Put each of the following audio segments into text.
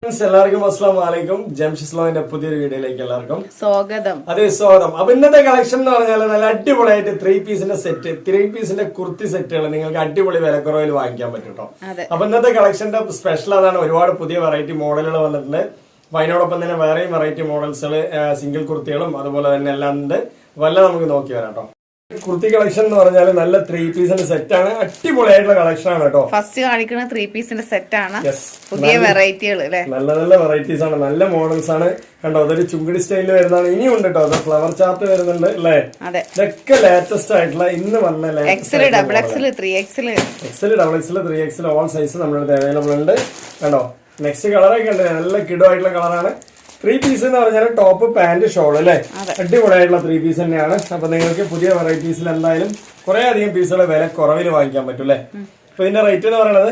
എല്ലാവർക്കും അസ്സലാമു അലൈക്കും. ജംഷിസ്ലോന്റെ പുതിയൊരു വീഡിയോയിലേക്ക് എല്ലാവർക്കും സ്വാഗതം. അതെ, സ്വാഗതം. അപ്പൊ ഇന്നത്തെ കളക്ഷൻ എന്ന് പറഞ്ഞാൽ നല്ല അടിപൊളിയായിട്ട് 3 പീസിന്റെ സെറ്റ്, 3 പീസിന്റെ കുർത്തി സെറ്റുകൾ നിങ്ങൾക്ക് അടിപൊളി വിലക്കുറവിൽ വാങ്ങിക്കാൻ പറ്റും കേട്ടോ. അപ്പൊ ഇന്നത്തെ കളക്ഷന്റെ സ്പെഷ്യൽ അതാണ്. ഒരുപാട് പുതിയ വെറൈറ്റി മോഡലുകൾ വന്നിട്ടുണ്ട്. അപ്പൊ അതിനോടൊപ്പം തന്നെ വേറെയും വെറൈറ്റി മോഡൽസുകൾ, സിംഗിൾ കുർത്തികളും അതുപോലെ തന്നെ എല്ലാം ഉണ്ട്. വല്ല നമുക്ക് നോക്കി വരാം കേട്ടോ. കുർത്തി കളക്ഷൻ എന്ന് പറഞ്ഞാൽ നല്ല 3 പീസിന്റെ സെറ്റ് ആണ്. അടിപൊളിയായിട്ടുള്ള കളക്ഷൻ ആണ് കേട്ടോ. ഫസ്റ്റ് കാണിക്കുന്ന 3 പീസിന്റെ സെറ്റ് ആണ്. പുതിയ വെറൈറ്റികൾ നല്ല നല്ല വെറൈറ്റീസ് ആണ്, നല്ല മോഡൽസ് ആണ് കണ്ടോ. അതൊരു ചുങ്കിടി സ്റ്റൈലിൽ വരുന്നതാണ്. ഇനിയും ഉണ്ട് കേട്ടോ. അത് ഫ്ലവർ ചാർട്ട് വരുന്നുണ്ട് അല്ലേ. ഇതൊക്കെ ലേറ്റസ്റ്റ് ആയിട്ടുള്ള ഇന്ന് വന്ന XL, double XL, 3XL, XL, double XL, 3XL all size നമ്മുടെ അടുത്ത് അവൈലബിൾ ഉണ്ട് കണ്ടോ. നെക്സ്റ്റ് കളറൊക്കെ ഉണ്ട്, നല്ല കിഡോ ആയിട്ടുള്ള കളറാണ്. 3 പീസ് എന്ന് പറഞ്ഞാൽ ടോപ്പ് പാന്റ് ഷോൾ അല്ലേ, അടിപൊളിയായിട്ടുള്ള 3 പീസ് തന്നെയാണ്. അപ്പൊ നിങ്ങൾക്ക് പുതിയ വെറൈറ്റീസിൽ എന്തായാലും കുറെ അധികം പീസുകൾ വില കുറവിൽ വാങ്ങിക്കാൻ പറ്റും അല്ലേ. അപ്പൊ ഇതിന്റെ റേറ്റ് എന്ന് പറയുന്നത്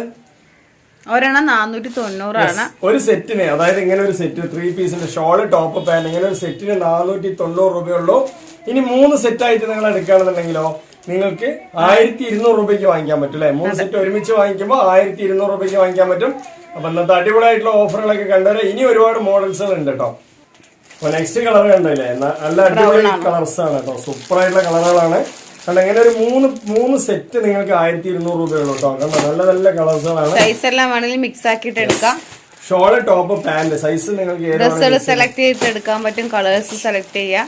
ഒരെണ്ണം 490 ആണ് ഒരു സെറ്റിന്. അതായത് ഇങ്ങനെ ഒരു സെറ്റ് 3 പീസിന്റെ ഷോള് ടോപ്പ് പാന്റ് ഇങ്ങനെ ഒരു സെറ്റിന് 490 രൂപയുള്ളൂ. ഇനി 3 സെറ്റ് ആയിട്ട് നിങ്ങൾ എടുക്കുകയാണെന്നുണ്ടെങ്കിലോ നിങ്ങൾക്ക് 1200 രൂപയ്ക്ക് വാങ്ങിക്കാൻ പറ്റും അല്ലെ. 3 സെറ്റ് ഒരുമിച്ച് വാങ്ങിക്കുമ്പോൾ 1200 രൂപയ്ക്ക് വാങ്ങിക്കാൻ പറ്റും. അപ്പൊ ഇന്നത്തെ അടിപൊളിയായിട്ടുള്ള ഓഫറുകളൊക്കെ കണ്ടുവരെ ഇനി ഒരുപാട് മോഡൽസുകൾ ഉണ്ട് കേട്ടോ. അപ്പൊ നെക്സ്റ്റ് കളർ കണ്ടില്ലേ, നല്ല അടിപൊളി കളർസ് ആണ് കേട്ടോ. സൂപ്പർ ആയിട്ടുള്ള കളറുകളാണ് കണ്ടോ. ഇങ്ങനെ ഒരു മൂന്ന് സെറ്റ് നിങ്ങൾക്ക് 1200 രൂപയുള്ളൂ കേട്ടോ. കണ്ടോ, നല്ല നല്ല കളേഴ്സുകളാണ്. സൈസ് എല്ലാം വേണമെങ്കിൽ മിക്സ് ആക്കിയിട്ട് എടുക്കാം. ഷോള് ടോപ്പ് പാന്റ് സൈസ് നിങ്ങൾക്ക് സെലക്ട് ചെയ്തിട്ട് എടുക്കാൻ പറ്റും. കളേഴ്സ് സെലക്ട് ചെയ്യാം.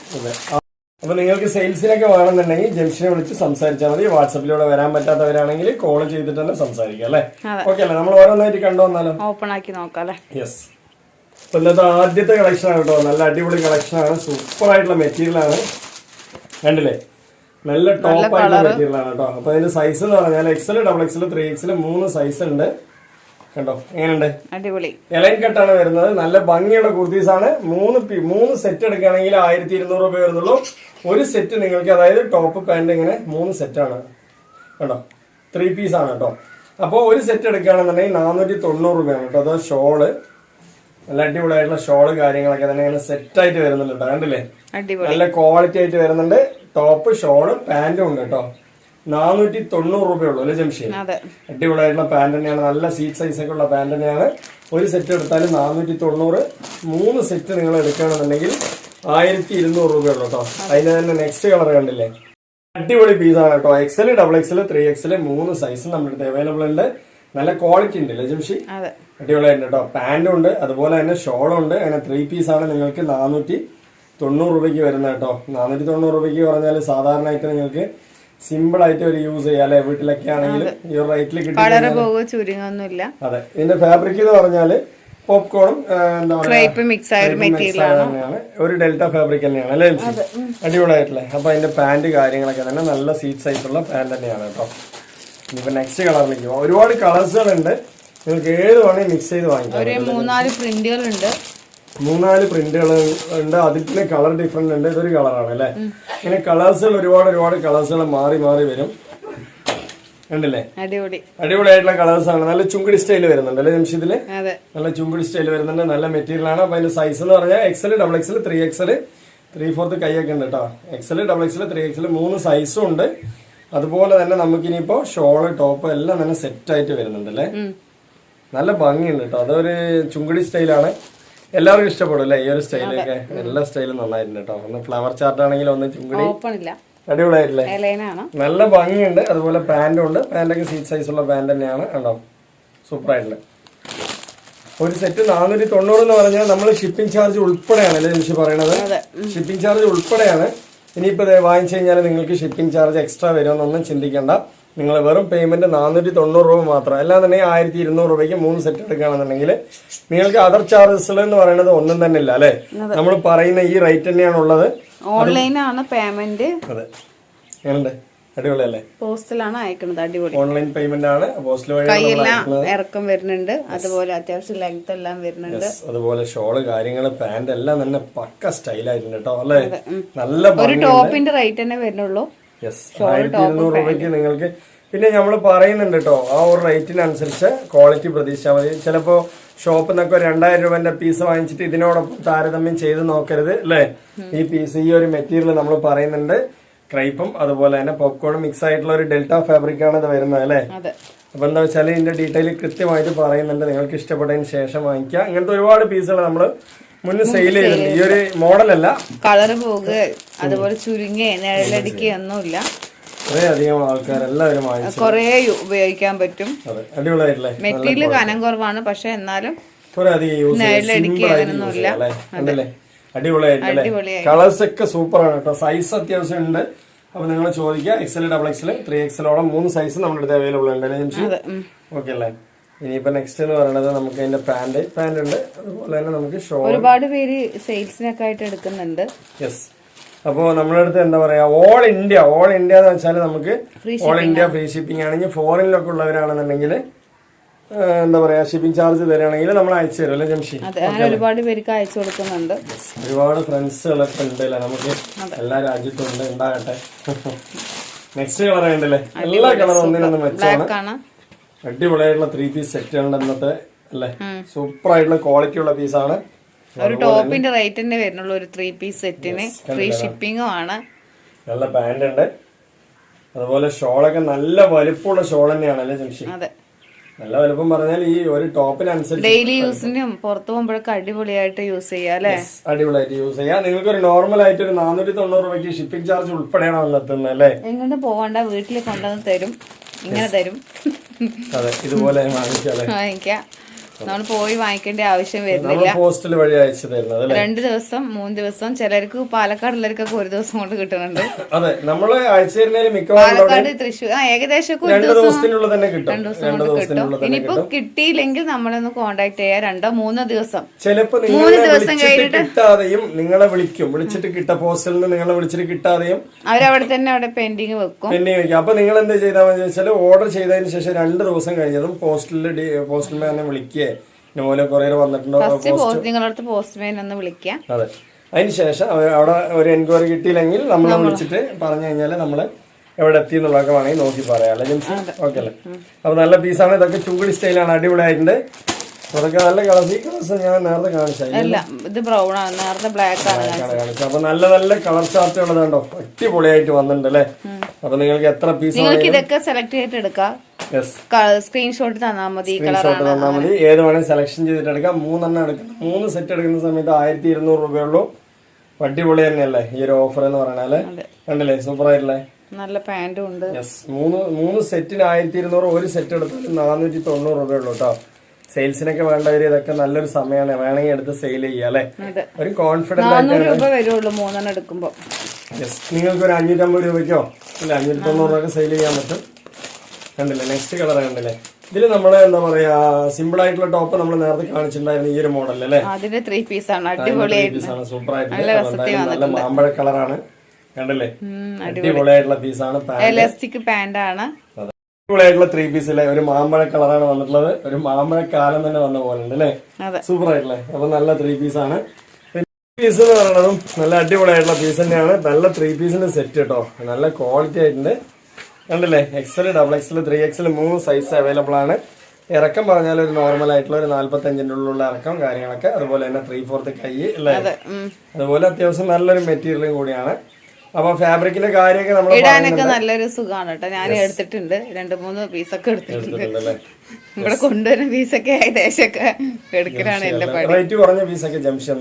അപ്പൊ നിങ്ങൾക്ക് സെയിൽസിനൊക്കെ വേണമെന്നുണ്ടെങ്കിൽ ജംഷനെ വിളിച്ച് സംസാരിച്ചാൽ മതി. വാട്സപ്പിലൂടെ വരാൻ പറ്റാത്തവരാണെങ്കിൽ കോൾ ചെയ്തിട്ട് തന്നെ സംസാരിക്കാം അല്ലെ. ഓക്കെ അല്ലേ, നമ്മൾ ഓരോന്നായിട്ട് കണ്ടുവന്നാലോ, ഓപ്പൺ ആക്കി നോക്കാം. യെസ്. അപ്പൊ ഇന്നത്തെ ആദ്യത്തെ കളക്ഷൻ ആണ് കേട്ടോ. നല്ല അടിപൊളി കളക്ഷൻ ആണ്. സൂപ്പർ ആയിട്ടുള്ള മെറ്റീരിയൽ ആണ് കണ്ടില്ലേ, നല്ല ടോപ്പ് ആയിട്ടുള്ള മെറ്റീരിയൽ ആണ് കേട്ടോ. അപ്പൊ അതിന്റെ സൈസ് എന്ന് പറഞ്ഞാൽ Excel, double XL, 3XL 3 size ഉണ്ട് കണ്ടോ. എങ്ങനെയുണ്ട്, അടിപൊളി എലൈൻ കട്ടാണ് വരുന്നത്. നല്ല ഭംഗിയുള്ള കുർത്തീസ് ആണ്. 3 സെറ്റ് എടുക്കുകയാണെങ്കിൽ 1200 രൂപ വരുന്നുള്ളൂ. ഒരു സെറ്റ് നിങ്ങൾക്ക്, അതായത് ടോപ്പ് പാന്റ് ഇങ്ങനെ 3 സെറ്റാണ് കേട്ടോ. 3 പീസ് ആണ് കേട്ടോ. അപ്പോൾ ഒരു സെറ്റ് എടുക്കുകയാണെന്നുണ്ടെങ്കിൽ 490 രൂപയാണ് കേട്ടോ. അത് ഷോള്, നല്ല അടിപൊളിയായിട്ടുള്ള ഷോള് കാര്യങ്ങളൊക്കെ തന്നെ ഇങ്ങനെ സെറ്റ് ആയിട്ട് വരുന്നുണ്ട് കേട്ടോ. കണ്ടില്ലേ, നല്ല ക്വാളിറ്റി ആയിട്ട് വരുന്നുണ്ട്. ടോപ്പ്, ഷോള്, പാന്റും ഉണ്ട് കേട്ടോ. 490 രൂപയുള്ളൂ അല്ലെ ജംഷി. അടിപൊളിയായിട്ടുള്ള പാന്റ് തന്നെയാണ്. നല്ല സീറ്റ് സൈസ് ഒക്കെ ഉള്ള പാന്റ് തന്നെയാണ്. ഒരു സെറ്റ് എടുത്താലും 490. 3 സെറ്റ് നിങ്ങൾ എടുക്കുകയാണെന്നുണ്ടെങ്കിൽ 1200 രൂപയുള്ളൂ കേട്ടോ. അതിന്റെ തന്നെ നെക്സ്റ്റ് കളർ കണ്ടില്ലേ, അടിപൊളി പീസാണ് കേട്ടോ. Excel, double XL, 3XL 3 size നമ്മുടെ അടുത്ത് അവൈലബിൾ ഉണ്ട്. നല്ല ക്വാളിറ്റി ഉണ്ട് അല്ലേ ജംഷി. അടിപൊളിയായിട്ട് കേട്ടോ. പാന്റും ഉണ്ട്, അതുപോലെ തന്നെ ഷോളും ഉണ്ട്. അങ്ങനെ 3 പീസാണ് നിങ്ങൾക്ക് 490 രൂപയ്ക്ക് വരുന്നത് കേട്ടോ. 490 രൂപയ്ക്ക് പറഞ്ഞാൽ സാധാരണയായിട്ട് നിങ്ങൾക്ക് സിമ്പിൾ ആയിട്ട് ഒരു യൂസ് ചെയ്യാം അല്ലെ. വീട്ടിലൊക്കെ ആണെങ്കിലും ഈ ഒരു റേറ്റിൽ കിട്ടും. അതെ, ഇതിന്റെ ഫാബ്രിക് എന്ന് പറഞ്ഞാല് പോപ്കോണും എന്താ പറയുക മിക്സ് തന്നെയാണ്. ഒരു ഡെൽറ്റ ഫാബ്രിക് തന്നെയാണ് അല്ലെ. അടിപൊളിയായിട്ടില്ലേ. അപ്പൊ അതിന്റെ പാന്റ് കാര്യങ്ങളൊക്കെ തന്നെ നല്ല സീറ്റ് സൈസ് ഉള്ള പാന്റ് തന്നെയാണ് കേട്ടോ. ഇനിയിപ്പോ നെക്സ്റ്റ് കളറിലേക്ക് ഒരുപാട് കളേഴ്സുകൾ ഉണ്ട്. നിങ്ങൾക്ക് ഏത് വേണമെങ്കിൽ മിക്സ് ചെയ്ത് വാങ്ങിക്കാം. 3-4 പ്രിന്റുകൾ ഉണ്ട്. 3-4 പ്രിന്റുകൾ ഉണ്ട്. അതിൽ തന്നെ കളർ ഡിഫറെന്റ് ഉണ്ട്. ഇതൊരു കളറാണ് അല്ലെ. ഇങ്ങനെ കളേഴ്സുകൾ ഒരുപാട് കളേഴ്സുകൾ മാറി വരും കണ്ടില്ലേ. അടിപൊളിയായിട്ടുള്ള കളേഴ്സ് ആണ്. നല്ല ചുങ്കിടി സ്റ്റൈൽ വരുന്നുണ്ട് അല്ലെ ജംഷിദില്. നല്ല ചുങ്കിടി സ്റ്റൈൽ വരുന്നുണ്ട്. നല്ല മെറ്റീരിയൽ ആണ്. അപ്പൊ അതിന്റെ സൈസ് എന്ന് പറഞ്ഞാൽ എക്സൽ, ഡബിൾ എക്സൽ, 3XL 3/4 കൈയൊക്കെ ഉണ്ട് കേട്ടോ. എക്സൽ, ഡബിൾ എക്സൽ, 3XL 3 സൈസും ഉണ്ട്. അതുപോലെ തന്നെ നമുക്കിനിയിപ്പോ ഷോള്, ടോപ്പ് എല്ലാം തന്നെ സെറ്റ് ആയിട്ട് വരുന്നുണ്ട് അല്ലേ. നല്ല ഭംഗിയുണ്ട് കേട്ടോ. അതൊരു ചുങ്കിടി സ്റ്റൈലാണ്. എല്ലാവർക്കും ഇഷ്ടപ്പെടും അല്ലേ ഈ ഒരു സ്റ്റൈലൊക്കെ. എല്ലാ സ്റ്റൈലും നന്നായിട്ടുണ്ട് കേട്ടോ. ഒന്ന് ഫ്ലവർ ചാർട്ട് ആണെങ്കിലും ഒന്ന് ചുങ്കിടി അടിപൊളിയായിട്ടില്ലേ. നല്ല ഭംഗിയുണ്ട്. അതുപോലെ പാന്റും ഉണ്ട്. പാന്റൊക്കെ സീറ്റ് സൈസ് ഉള്ള പാന്റ് തന്നെയാണ് കേട്ടോ. സൂപ്പർ ആയിട്ടുണ്ട്. ഒരു സെറ്റ് 490 എന്ന് പറഞ്ഞാൽ നമ്മൾ ഷിപ്പിംഗ് ചാർജ് ഉൾപ്പെടെയാണ് അല്ലേ ജംഷി പറയണത്. ഷിപ്പിംഗ് ചാർജ് ഉൾപ്പെടെയാണ്. ഇനിയിപ്പോ വാങ്ങിച്ചു കഴിഞ്ഞാൽ നിങ്ങൾക്ക് ഷിപ്പിംഗ് ചാർജ് എക്സ്ട്രാ വരുമെന്നൊന്നും ചിന്തിക്കേണ്ട. നിങ്ങൾ വെറും പേയ്മെന്റ് 490 രൂപ മാത്രം. എല്ലാം തന്നെ 1200 രൂപയ്ക്ക് 3 സെറ്റ് എടുക്കുകയാണെന്നുണ്ടെങ്കിൽ നിങ്ങൾക്ക് അതർ ചാർജസ് എന്ന് പറയുന്നത് ഒന്നും തന്നെ ഇല്ല അല്ലെ. നമ്മൾ പറയുന്ന ഈ റേറ്റ് തന്നെയാണ് ഉള്ളത്. ഓൺലൈനാണ് പേയ്മെന്റ്. അതെ, എങ്ങനെയുണ്ട്, അടിപൊളിയല്ലേ. പോസ്റ്റിലാണ് അയക്കുന്നത്. അടിപൊളി ഓൺലൈൻ പേയ്മെന്റ് ആണ്. പോസ്റ്റ് വഴി ഇറക്കം വരുന്നുണ്ട്. അതുപോലെ അത്യാവശ്യം ലെങ്ത് എല്ലാം വരുന്നുണ്ട്. അതുപോലെ ഷോള് കാര്യങ്ങള് പാന്റ് എല്ലാം തന്നെ പക്ക സ്റ്റൈലായിട്ടുണ്ട് കേട്ടോ അല്ലെ. നല്ല ഒരു ടോപ്പിന്റെ റേറ്റ് തന്നെ വരുന്നുള്ളൂ. 1200 രൂപയ്ക്ക് നിങ്ങൾക്ക്. പിന്നെ നമ്മൾ പറയുന്നുണ്ട് കേട്ടോ, ആ ഒരു റേറ്റിനനുസരിച്ച് ക്വാളിറ്റി പ്രതീക്ഷിച്ചാൽ മതി. ചിലപ്പോ ഷോപ്പിൽ നിന്നൊക്കെ 2000 രൂപന്റെ പീസ് വാങ്ങിച്ചിട്ട് ഇതിനോടൊപ്പം താരതമ്യം ചെയ്ത് നോക്കരുത് അല്ലെ. ഈ പീസ്, ഈ ഒരു മെറ്റീരിയൽ നമ്മൾ പറയുന്നുണ്ട് ക്രൈപ്പും അതുപോലെ തന്നെ പോപ്കോണും മിക്സ് ആയിട്ടുള്ള ഒരു ഡെൽറ്റ ഫാബ്രിക് ആണ് ഇത് വരുന്നത് അല്ലെ. അപ്പൊ എന്താ വെച്ചാൽ ഇതിന്റെ ഡീറ്റെയിൽ കൃത്യമായിട്ട് പറയുന്നുണ്ട്. നിങ്ങൾക്ക് ഇഷ്ടപ്പെട്ടതിന് ശേഷം വാങ്ങിക്കുക. ഇങ്ങനത്തെ ഒരുപാട് പീസുകൾ നമ്മള് മുന്നേ സെയിൽ ചെയ്തിട്ടുണ്ട്. ഈ ഒരു മോഡലല്ല, കളർ പോകുക അതുപോലെ ചുരുങ്ങി നിഴലടിക്കുക ഒന്നുമില്ല. കുറേ അധികം ആൾക്കാരെല്ലാവരും വാങ്ങിച്ചു, കൊറേ ഉപയോഗിക്കാൻ പറ്റും. അതെ, അടിപൊളിയായിട്ടില്ലേ. മെറ്റീരിയൽ കനം കുറവാണ്, പക്ഷെ എന്നാലും കുറെ അധികം യൂസ് ചെയ്യാം. അടിപൊളിയായിട്ടല്ലേ. കളേഴ്സ് ഒക്കെ സൂപ്പർ ആണ് കേട്ടോ. സൈസ് അത്യാവശ്യം ഉണ്ട്. അപ്പൊ നിങ്ങൾ ചോദിക്കുക, XL, XXL, 3XL 3 സൈസ് നമ്മുടെ അടുത്ത് അവൈലബിൾ ഉണ്ട് അല്ലേ? ഓക്കെ അല്ലേ. ഇനിയിപ്പോ നെക്സ്റ്റ് എന്ന് പറയുന്നത് നമുക്ക് അതിന്റെ പാന്റ് ഉണ്ട്. അതുപോലെ തന്നെ നമുക്ക് ഷോൾ ഒരുപാട് പേര് സെയിൽസിനൊക്കെ ആയിട്ട് എടുക്കുന്നുണ്ട്. യെസ്. അപ്പോ നമ്മുടെ അടുത്ത് എന്താ പറയാ, ഓൾ ഇന്ത്യ എന്ന് വെച്ചാൽ നമുക്ക് ഓൾ ഇന്ത്യ ഫ്രീ ഷിപ്പിംഗ് ആണെങ്കിൽ, ഫോറിനിലൊക്കെ ഉള്ളവരാണെന്നുണ്ടെങ്കിൽ എന്താ പറയാ ഷിപ്പിംഗ് ചാർജ് തരികയാണെങ്കിൽ നമ്മൾ അയച്ചു തരും അല്ലേ ജംഷി? ഒരുപാട് പേർക്ക് അയച്ചു കൊടുക്കുന്നുണ്ട്. ഒരുപാട് ഫ്രണ്ട്സുകളൊക്കെ ഉണ്ട് അല്ലേ നമുക്ക്, എല്ലാ രാജ്യത്തും ഉണ്ട്, ഉണ്ടാകട്ടെ. നെക്സ്റ്റ് കളർ ഉണ്ടല്ലേ, എല്ലാ കളറും ഒന്നിനൊന്നും മെച്ചാണ്. അടിപൊളിയായിട്ടുള്ള 3 പീസ് സെറ്റ് ഉണ്ട് ഇന്നത്തെ അല്ലേ. സൂപ്പർ ആയിട്ടുള്ള ക്വാളിറ്റി ഉള്ള പീസാണ്. ഒരു ടോപ്പിന്റെ റേറ്റ് തന്നെ വരുന്നുള്ളൂ ഒരു 3 പീസ് സെറ്റിന്. ഫ്രീ ഷിപ്പിംഗും ആണ്. നല്ല പാന്റ് ഉണ്ട്. അതുപോലെ ഷോളൊക്കെ നല്ല വലിപ്പമുള്ള ഷോൾ തന്നെയാണ് അല്ലേ ജംഷി? അതെ, നല്ല വലുപ്പം പറഞ്ഞാൽ ഈ ഒരു ടോപ്പിനനുസരിച്ച് ഡെയിലി യൂസിനും പുറത്തു പോകുമ്പോഴൊക്കെ അടിപൊളിയായിട്ട് യൂസ് ചെയ്യാം അല്ലെ? അടിപൊളിയായിട്ട് യൂസ് ചെയ്യാം. നിങ്ങൾക്ക് ഒരു നോർമൽ ആയിട്ട് ഒരു 490 രൂപയ്ക്ക് ഷിപ്പിംഗ് ചാർജ് ഉൾപ്പെടെയാണ് എത്തുന്നത് അല്ലേ? എങ്ങോട്ട് പോകണ്ട, വീട്ടിൽ കൊണ്ടുവന്ന് തരും, ഇങ്ങനെ തരും. അതെ, ഇതുപോലെ വാങ്ങിക്കാം. നമ്മൾ പോയി വാങ്ങിക്കേണ്ട ആവശ്യം വരുന്നില്ല. പോസ്റ്റൽ വഴി അയച്ചു തരുന്നത് 2 ദിവസം 3 ദിവസം, ചിലർക്ക് പാലക്കാടുള്ളവർക്കൊക്കെ 1 ദിവസം കൊണ്ട് കിട്ടുന്നുണ്ട്. അതെ, നമ്മള് അയച്ചു തരുന്നതിൽ പാലക്കാട്, തൃശ്ശൂർ ഏകദേശം 2 ദിവസത്തിനുള്ളിൽ തന്നെ കിട്ടും. 2 ദിവസം കൊണ്ട് കിട്ടും. ഇനിയിപ്പോ കിട്ടിയില്ലെങ്കിൽ നമ്മളൊന്ന് കോണ്ടാക്ട് ചെയ്യാം. 2-3 ദിവസം, ചിലപ്പോ 3 ദിവസം കഴിഞ്ഞിട്ട് കിട്ടാതെയും നിങ്ങളെ വിളിച്ചിട്ട് പോസ്റ്റലിൽ നിന്ന് നിങ്ങളെ വിളിച്ചിട്ട് കിട്ടാതെയും അവരവിടെ തന്നെ അവിടെ പെൻഡിങ് വെക്കും. അപ്പൊ നിങ്ങൾ എന്താ ചെയ്താൽ മതി വെച്ചാൽ, ഓർഡർ ചെയ്തതിന് ശേഷം 2 ദിവസം കഴിഞ്ഞതും പോസ്റ്റൽമാനെ വിളിക്കുക. കൊറിയർ വന്നിട്ടുണ്ടോ, നിങ്ങളടുത്ത് പോസ്റ്റ്മാൻ ഒന്ന് വിളിക്കാം. അതെ, അതിനുശേഷം അവിടെ ഒരു എൻക്വയറി കിട്ടിയില്ലെങ്കിൽ നമ്മളെ വിളിച്ചിട്ട് പറഞ്ഞു കഴിഞ്ഞാൽ നമ്മള് എവിടെ എത്തി എന്നുള്ളതൊക്കെ വേണമെങ്കിൽ നോക്കി പറയാം അല്ലെ ജംഷി? ഓക്കെ അല്ലേ. അപ്പൊ നല്ല പീസാണ്. ഇതൊക്കെ ചൂടി സ്റ്റൈലാണ്, അടിപൊളിയായിട്ടുണ്ട്. അതൊക്കെ നല്ല കളേഴ്സ്. ഈ കളേഴ്സ് ഞാൻ നേരത്തെ കാണിച്ചു. ഇത് ബ്രൗൺ ആണ്, നേരത്തെ ബ്ലാക്ക് ആണ് കാണിച്ചത്. അപ്പൊ നല്ല നല്ല കളർ ചാർട്ട് ഉള്ളതുണ്ടോ, അടിപൊളിയായിട്ട് വന്നിട്ടുണ്ട് അല്ലേ. അപ്പൊ നിങ്ങൾക്ക് എത്ര പീസ് ഇതൊക്കെ സെലക്ട് ചെയ്തിട്ട് എടുക്കാം. സ്ക്രീൻഷോട്ട് തന്നാൽ മതി, ഏത് വേണമെങ്കിൽ സെലക്ഷൻ ചെയ്തിട്ട് എടുക്കാം. 3 എടുക്കണം. 3 സെറ്റ് എടുക്കുന്ന സമയത്ത് 1200 രൂപയുള്ളൂ. അടിപൊളി തന്നെയല്ലേ ഈ ഒരു ഓഫർ എന്ന് പറഞ്ഞാല്? കണ്ടില്ലേ, സൂപ്പർ ആയിട്ടില്ലേ. നല്ല പാന്റും ഉണ്ട്. 3 സെറ്റിന് 1200, ഒരു സെറ്റ് എടുത്താൽ 490 രൂപയുള്ളൂ കേട്ടോ. സെയിൽസിനൊക്കെ വേണ്ടവര് ഇതൊക്കെ നല്ലൊരു സമയമാണ്, വേണമെങ്കിൽ എടുത്ത് സെയിൽ ചെയ്യാം അല്ലെ. ഒരു കോൺഫിഡന്റ് എടുക്കുമ്പോ നിങ്ങൾക്ക് ഒരു 550 രൂപയ്ക്കോ അല്ലെ 590 രൂപ സെയിൽ ചെയ്യാൻ പറ്റും. കണ്ടില്ലേ, നെക്സ്റ്റ് കളർ കണ്ടില്ലേ. ഇതില് നമ്മള് എന്താ പറയാ, സിമ്പിൾ ആയിട്ടുള്ള ടോപ്പ് നമ്മൾ നേരത്തെ കാണിച്ചിട്ടുണ്ടായിരുന്നു ഈ ഒരു മോഡൽ അല്ലേ. അതിന്റെ 3 പീസാണ്, അടിപൊളിയായിട്ടാണ്, സൂപ്പർ ആയിട്ട് നല്ല മാമ്പഴ കളറാണ്. കണ്ടില്ലേ, അടിപൊളിയായിട്ടുള്ള പീസാണ്. എലാസ്റ്റിക് പാന്റ് ആണ്. അടിപൊളിയായിട്ടുള്ള 3 പീസിലെ ഒരു മാമ്പഴ കളറാണ് വന്നിട്ടുള്ളത്. ഒരു മാമ്പഴ കാലം തന്നെ വന്ന പോലെ ഉണ്ട് അല്ലേ. സൂപ്പർ ആയിട്ടില്ലേ. അപ്പൊ നല്ല 3 പീസാണ്. പീസ് എന്ന് പറയുന്നതും നല്ല അടിപൊളിയായിട്ടുള്ള പീസ് തന്നെയാണ്. നല്ല 3 പീസിന്റെ സെറ്റ് കേട്ടോ, നല്ല ക്വാളിറ്റി ആയിട്ടുണ്ട്. കണ്ടില്ലേ, XL, XXL, 3XL 3 size available ആണ്. ഇറക്കം പറഞ്ഞാൽ ഒരു നോർമൽ ആയിട്ടുള്ള ഒരു 45 ഉള്ളിലുള്ള ഇറക്കം കാര്യങ്ങളൊക്കെ. അതുപോലെ തന്നെ 3/4 കൈ അല്ലേ. അതുപോലെ അത്യാവശ്യം നല്ലൊരു മെറ്റീരിയലും കൂടിയാണ്. അപ്പൊ ഫാബ്രിക്കിന്റെ കാര്യമൊക്കെ നമ്മൾ ഇടാനൊക്കെ നല്ലൊരു സുഖമാണ് കേട്ടോ. ഞാൻ എടുത്തിട്ടുണ്ട്, 2-3 പീസൊക്കെ എടുത്തിട്ടുണ്ട്. ഇവിടെ കൊണ്ടുവരുന്ന പീസൊക്കെ ഏകദേശമൊക്കെ എടുക്കലാണ് എന്റെ പണി. റേറ്റ് കുറഞ്ഞ പീസൊക്കെ ജംഷൻ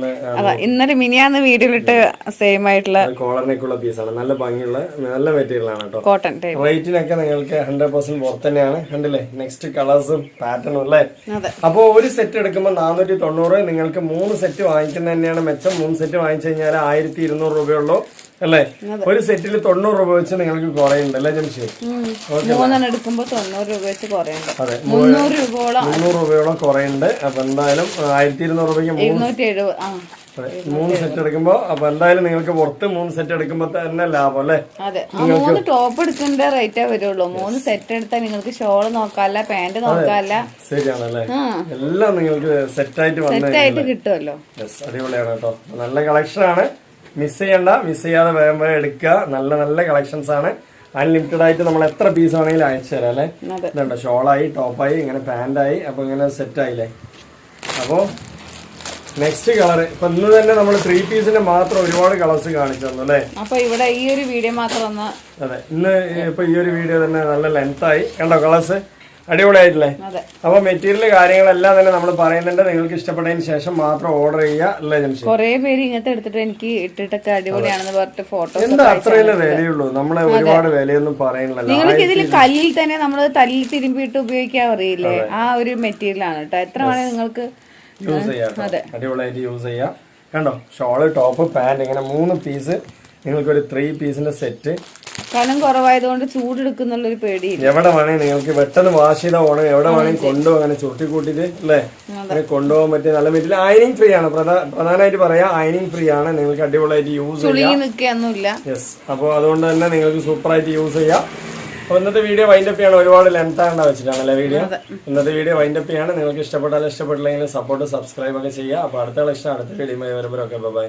ഇന്നലെ മിനിയാന്ന് വീഡിയോയിലിട്ട് സെയിം ആയിട്ടുള്ള കോളറിനേക്കുള്ള പീസാണ്. നല്ല ഭംഗിയുള്ള നല്ല മെറ്റീരിയൽ ആണ് കേട്ടോ. കോട്ടൺ റേറ്റിനൊക്കെ നിങ്ങൾക്ക് 100% പുറത്ത് തന്നെയാണ്. കണ്ടില്ലേ, നെക്സ്റ്റ് കളേഴ്സും പാറ്റേണും അല്ലേ. അപ്പൊ ഒരു സെറ്റ് എടുക്കുമ്പോൾ 490, നിങ്ങൾക്ക് 3 സെറ്റ് വാങ്ങിക്കുന്നത് തന്നെയാണ് മെച്ചം. 3 സെറ്റ് വാങ്ങിച്ചു കഴിഞ്ഞാൽ 1200 രൂപയുള്ളൂ അല്ലേ. ഒരു സെറ്റിൽ 90 രൂപ വെച്ച് നിങ്ങൾക്ക് കുറയുന്നുണ്ട് അല്ലേ ജംഷി? 3 എടുക്കുമ്പോ 90 രൂപ വെച്ച് കുറയുന്നുണ്ട്. അതെ, 300 രൂപയോളം കുറയുന്നുണ്ട്. അപ്പൊ എന്തായാലും 1200 രൂപയ്ക്ക് 3 സെറ്റ് എടുക്കുമ്പോ, അപ്പൊ എന്തായാലും നിങ്ങൾക്ക് പുറത്ത് 3 സെറ്റ് എടുക്കുമ്പോ തന്നെ ലാഭം അല്ലേ. അതെ, 3 ടോപ്പ് എടുക്കേണ്ട റേറ്റേ വരുള്ളൂ. 3 സെറ്റ് എടുത്താൽ നിങ്ങൾക്ക് ഷോള് നോക്കാല്ല, പാന്റ് നോക്കാല്ല. ശരിയാണല്ലേ, എല്ലാം നിങ്ങൾക്ക് സെറ്റായിട്ട് കിട്ടുമല്ലോ. അടിപൊളിയാണ് കേട്ടോ, നല്ല കളക്ഷൻ ആണ്. മിസ് ചെയ്യാതെ വേഗം വേഗം എടുക്കുക. നല്ല നല്ല കളക്ഷൻസ് ആണ്. അൺലിമിറ്റഡ് ആയിട്ട് നമ്മൾ എത്ര പീസ് വേണമെങ്കിലും അയച്ചു തരാം അല്ലെ. ഇതുണ്ടോ, ഷോളായി, ടോപ്പായി, ഇങ്ങനെ പാന്റായി. അപ്പൊ ഇങ്ങനെ സെറ്റ് ആയില്ലേ. അപ്പോ നെക്സ്റ്റ് കളർ ഇപ്പൊ ഇന്ന് തന്നെ നമ്മൾ 3 പീസിന്റെ മാത്രം ഒരുപാട് കളേഴ്സ് കാണിച്ചു തന്നു അല്ലേ. അപ്പൊ ഇവിടെ ഈ ഒരു വീഡിയോ മാത്രം അതെ, ഇന്ന് ഇപ്പൊ ഈ ഒരു വീഡിയോ തന്നെ നല്ല ലെങ്ത് ആയി. കണ്ടോ കളേഴ്സ്. അടിപൊളിയായിട്ടില്ലേ? അതെ. അപ്പൊ മെറ്റീരിയൽ കാര്യങ്ങളെല്ലാം തന്നെ നമ്മൾ പറയുന്നുണ്ട്. നിങ്ങൾക്ക് ഇഷ്ടപ്പെട്ടതിന് ശേഷം മാത്രം ഓർഡർ ചെയ്യുക അല്ലേ ജംഷി? കൊറേ പേര് ഇങ്ങനത്തെ എടുത്തിട്ട് എനിക്ക് ഇട്ടിട്ടൊക്കെ അടിപൊളിയാണെന്ന് പറഞ്ഞിട്ട് ഫോട്ടോ. എന്താ അത്രയല്ലേ വിലയുള്ളൂ, നമ്മളെ ഒരുപാട് വിലയൊന്നും പറയുന്നില്ല. നിങ്ങൾക്ക് ഇതിൽ കല്ലിൽ തന്നെ നമ്മൾ തല്ലിൽ തിരുമ്പിയിട്ട് ഉപയോഗിക്കാൻ അറിയില്ലേ, ആ ഒരു മെറ്റീരിയൽ ആണ് കേട്ടോ. എത്ര വേണേ നിങ്ങൾക്ക് യൂസ് ചെയ്യാം, അടിപൊളിയായിട്ട് യൂസ് ചെയ്യാം. കണ്ടോ, ഷോള് ടോപ്പ് പാന്റ് ഇങ്ങനെ 3 പീസ്, നിങ്ങൾക്കൊരു 3 പീസിന്റെ സെറ്റ്. കനം കുറവായതുകൊണ്ട് ചൂടെടുക്കുന്നുള്ളൊരു പേടിയില്ല. എവിടെ വേണമെങ്കിൽ നിങ്ങൾക്ക് പെട്ടെന്ന് വാഷ് ചെയ്താൽ ഓണം, എവിടെ വേണമെങ്കിൽ കൊണ്ടുപോകാൻ, അങ്ങനെ ചുരുട്ടി കൂട്ടിട്ട് അല്ലേ അങ്ങനെ കൊണ്ടുപോകാൻ പറ്റിയ നല്ല മെറ്റീരിയൽ. അയനിങ് ഫ്രീ ആണ്, പ്രധാനമായിട്ട് പറയാം, അയനിങ് ഫ്രീ ആണ്. നിങ്ങൾക്ക് അടിപൊളിയായിട്ട് യൂസ് ചെയ്യാം. യെസ്, അപ്പോൾ അതുകൊണ്ട് തന്നെ നിങ്ങൾക്ക് സൂപ്പറായിട്ട് യൂസ് ചെയ്യാം. അപ്പോൾ ഇന്നത്തെ വീഡിയോ വൈൻഡപ്പ് ചെയ്യാണ്, ഒരുപാട് ലെങ്ത് ആകേണ്ട വെച്ചിട്ടാണല്ലേ വീഡിയോ. ഇന്നത്തെ വീഡിയോ വൈൻഡപ്പ് ചെയ്യാണ്. നിങ്ങൾക്ക് ഇഷ്ടപ്പെട്ടാലും ഇഷ്ടപ്പെട്ടില്ലെങ്കിലും സപ്പോർട്ട് സബ്സ്ക്രൈബ് ഒക്കെ ചെയ്യുക. അപ്പോൾ അടുത്ത ഇഷ്ടം അടുത്ത വീഡിയോ വരുമ്പോഴൊക്കെ ബൈ.